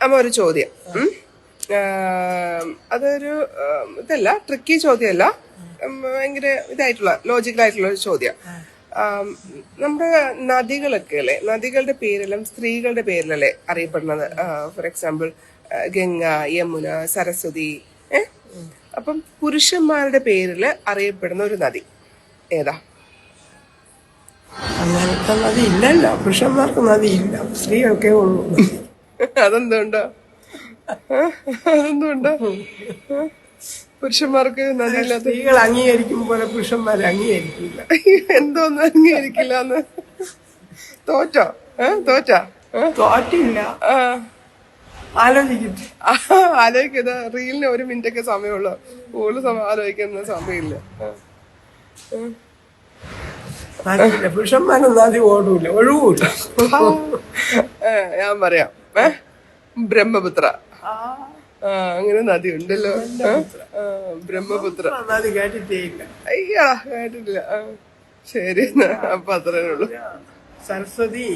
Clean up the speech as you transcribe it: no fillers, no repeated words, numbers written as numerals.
അമ്മ ഒരു ചോദ്യം. അതൊരു ഇതല്ല, ട്രിക്കി ചോദ്യമല്ല, ഭയങ്കര ഇതായിട്ടുള്ള ലോജിക്കലായിട്ടുള്ള ഒരു ചോദ്യം. നമ്മുടെ നദികളൊക്കെ അല്ലേ, നദികളുടെ പേരെല്ലാം സ്ത്രീകളുടെ പേരിലല്ലേ അറിയപ്പെടുന്നത്? For example Ganga, Yamuna, Saraswati. അപ്പം പുരുഷന്മാരുടെ പേരിൽ അറിയപ്പെടുന്ന ഒരു നദി ഏതാ? അങ്ങനത്തെ നദി ഇല്ലല്ലോ, പുരുഷന്മാർക്ക് നദി ഇല്ല, സ്ത്രീകൾക്കേ ഉള്ളൂ. അതെന്തുകൊണ്ടോ? അതെന്തുകൊണ്ടോ പുരുഷന്മാർക്ക് നദിയില്ലാത്ത? സ്ത്രീകൾ അംഗീകരിക്കും പോലെ പുരുഷന്മാരെ അംഗീകരിക്കില്ല. എന്തോന്നും അംഗീകരിക്കില്ല. തോറ്റോ? തോറ്റില്ല. ആലോചിക്കും. ആലോചിക്കുന്നത് റീലിന് 1 മിനിറ്റൊക്കെ സമയമുള്ളൂ, കൂടുതൽ ആലോചിക്കുന്ന സമയമില്ല. പുരുഷന്മാരൊന്നും നദി ഓടൂല, ഒഴുകൂല. ഞാൻ പറയാം, ബ്രഹ്മപുത്ര. അങ്ങനെ നദി ഉണ്ടല്ലോ, ബ്രഹ്മപുത്ര. നദി കേട്ടിട്ടേ ഇല്ല. അയ്യാ, കേട്ടിട്ടില്ല. ശരി, അപ്പൊ അത്രേ ഉള്ളൂ. സരസ്വതി